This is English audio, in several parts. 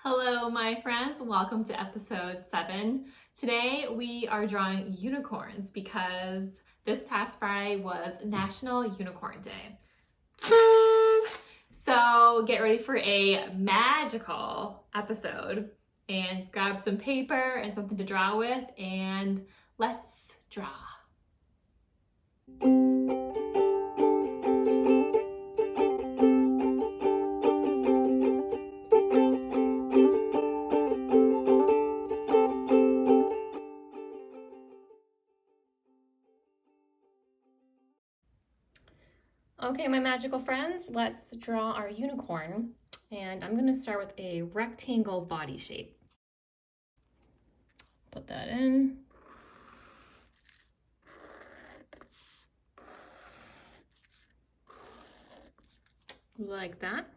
Hello, my friends. Welcome to episode 7. Today we are drawing unicorns because this past Friday was National Unicorn Day. So get ready for a magical episode and grab some paper and something to draw with, and let's draw. Okay, my magical friends, let's draw our unicorn. And I'm going to start with a rectangle body shape. Put that in. Like that.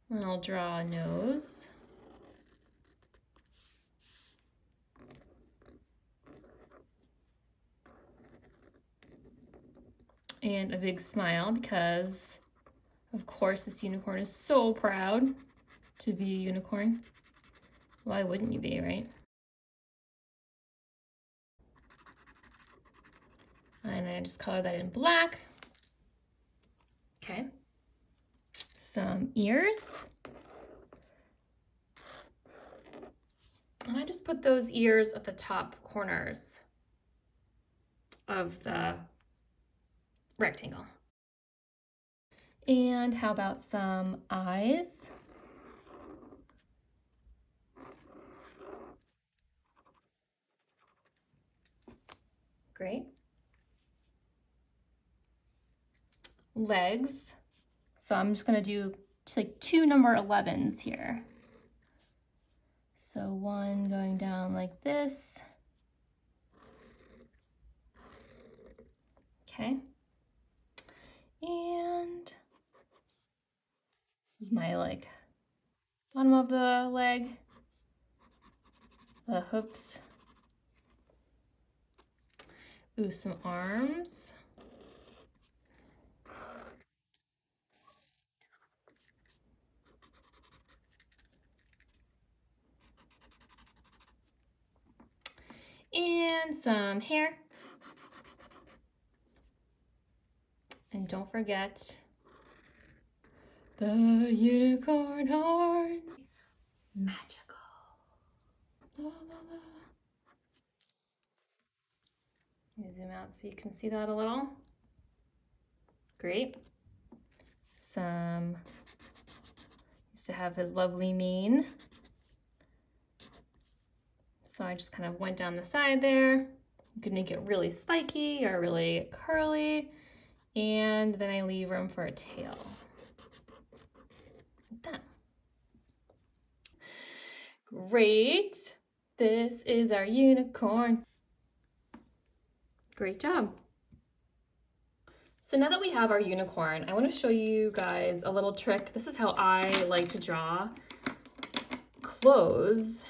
And I'll draw a nose. And a big smile because, of course, this unicorn is so proud to be a unicorn. Why wouldn't you be, right? And I just color that in black. Okay. Some ears. And I just put those ears at the top corners of the rectangle. And how about some eyes? Great. Legs. So I'm just going to do like 2 number 11s here. So one going down like this. Okay. And this is my like bottom of the leg, the hooves. Ooh, some arms. And some hair. And don't forget the unicorn horn. Magical. La, la, la. Let me zoom out so you can see that a little. Great. Used to have his lovely mane. So I just kind of went down the side there. You could make it really spiky or really curly. And then I leave room for a tail. Like that. Great. This is our unicorn. Great job. So now that we have our unicorn, I want to show you guys a little trick. This is how I like to draw clothes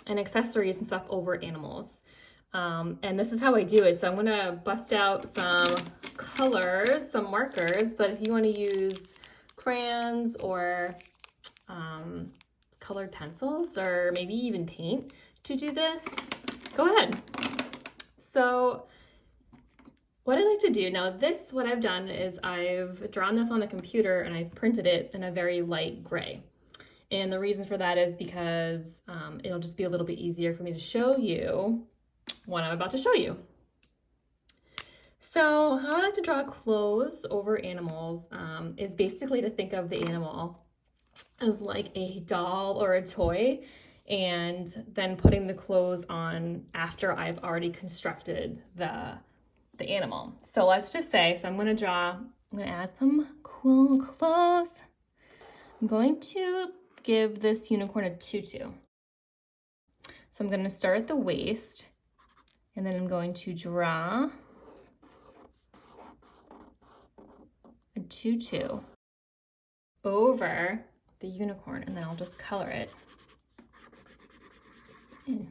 and accessories and stuff over animals. And this is how I do it. So I'm gonna bust out some colors, some markers, but if you want to use crayons or colored pencils or maybe even paint to do this, go ahead. So what I like to do now, what I've done is I've drawn this on the computer and I've printed it in a very light gray. And the reason for that is because it'll just be a little bit easier for me to show you what I'm about to show you. So how I like to draw clothes over animals is basically to think of the animal as like a doll or a toy, and then putting the clothes on after I've already constructed the animal. So let's just say, I'm going to add some cool clothes. I'm going to give this unicorn a tutu. So I'm going to start at the waist, and then I'm going to draw a tutu over the unicorn, and then I'll just color it in.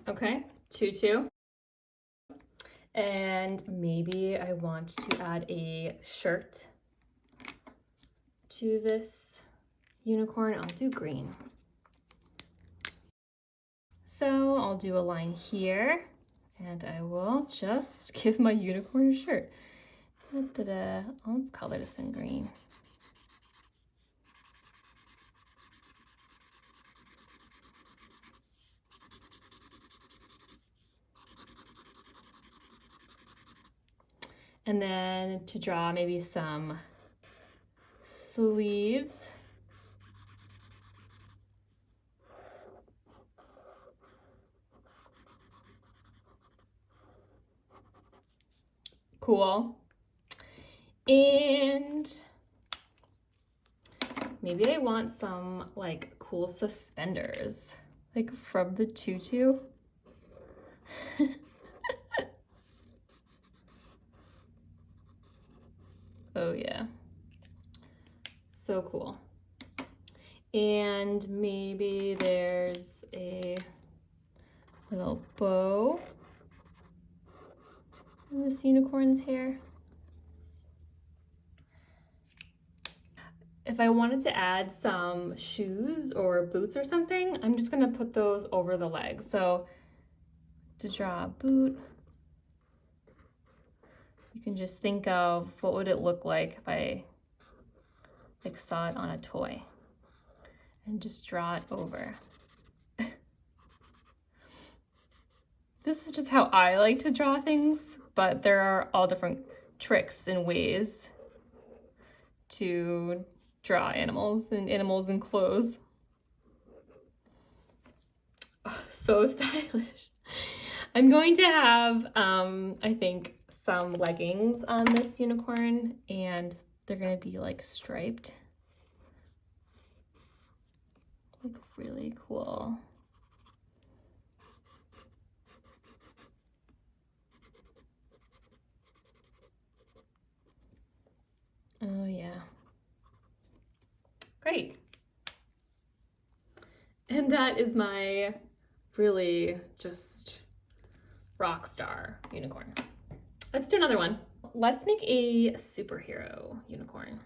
Okay, tutu. And maybe I want to add a shirt to this unicorn. I'll do green. So I'll do a line here, and I will just give my unicorn a shirt. Da-da-da. Oh, let's color this in green. And then to draw maybe some sleeves. Cool. And maybe I want some like cool suspenders, like from the tutu. Oh yeah, so cool. And maybe there's a little bow in this unicorn's hair. If I wanted to add some shoes or boots or something, I'm just gonna put those over the legs. So to draw a boot, you can just think of what would it look like if I like saw it on a toy and just draw it over. This is just how I like to draw things, but there are all different tricks and ways to draw animals and clothes. Oh, so stylish. I'm going to have, I think, some leggings on this unicorn, and they're gonna be like striped. Like really cool. Oh yeah. Great. And that is my really just rock star unicorn. Let's do another one. Let's make a superhero unicorn.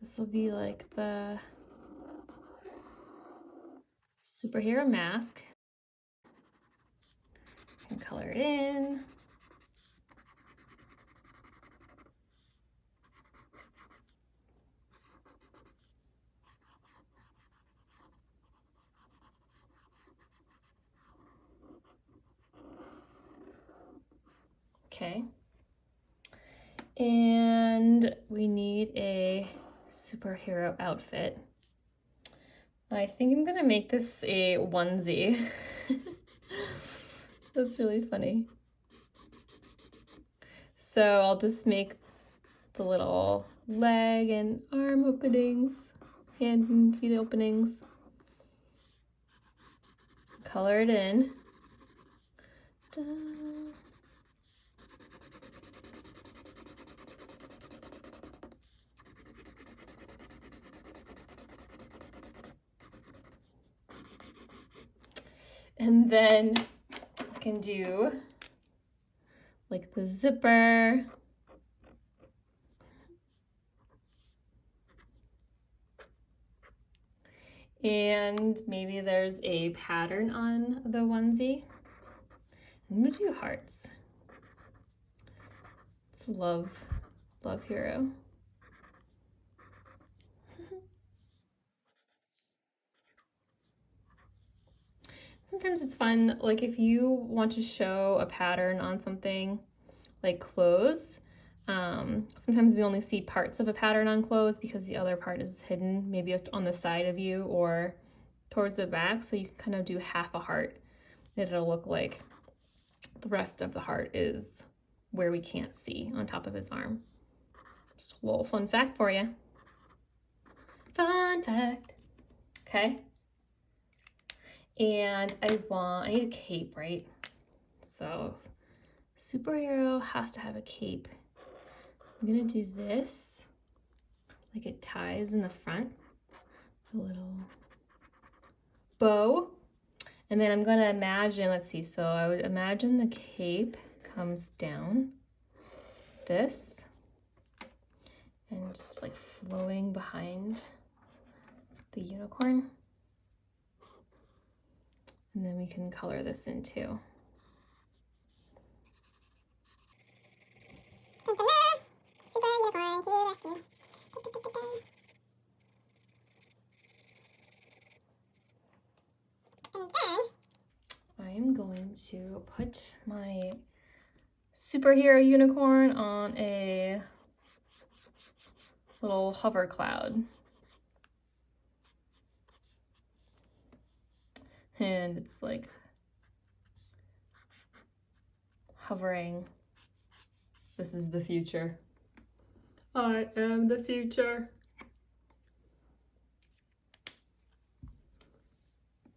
This will be like the superhero mask. I can color it in. Okay. And we need a superhero outfit. I think I'm gonna make this a onesie. That's really funny. So I'll just make the little leg and arm openings, hand and feet openings. Color it in. Da. And then I can do like the zipper. And maybe there's a pattern on the onesie. I'm gonna do hearts. It's love hero. Sometimes it's fun, like if you want to show a pattern on something like clothes, sometimes we only see parts of a pattern on clothes because the other part is hidden, maybe on the side of you or towards the back, so you can kind of do half a heart. It'll look like the rest of the heart is where we can't see on top of his arm. Just a little fun fact for you. Fun fact. Okay. And I need a cape, right? So superhero has to have a cape. I'm gonna do this, like it ties in the front, a little bow. And then I'm gonna imagine, let's see, so I would imagine the cape comes down this and just like flowing behind the unicorn. And then we can color this in too. Super unicorn to rescue. And then I'm going to put my superhero unicorn on a little hover cloud. And it's like hovering. This is the future. I am the future.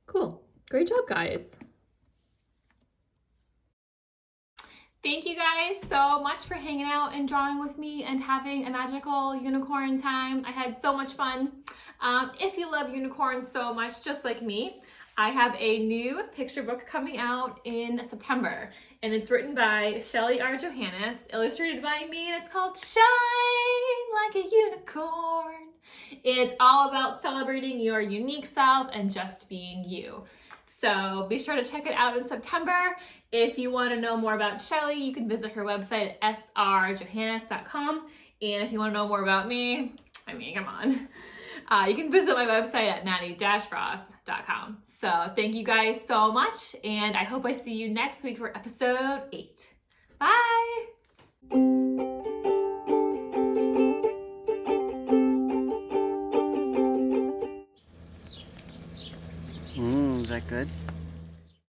Cool. Great job, guys. Thank you guys so much for hanging out and drawing with me and having a magical unicorn time. I had so much fun. If you love unicorns so much, just like me, I have a new picture book coming out in September, and it's written by Shelly R. Johannes, illustrated by me, and it's called Shine Like a Unicorn. It's all about celebrating your unique self and just being you. So be sure to check it out in September. If you want to know more about Shelly, you can visit her website at srjohannes.com. And if you want to know more about me, I mean, come on. You can visit my website at maddie-frost.com. So thank you guys so much, and I hope I see you next week for episode 8. Bye! is that good?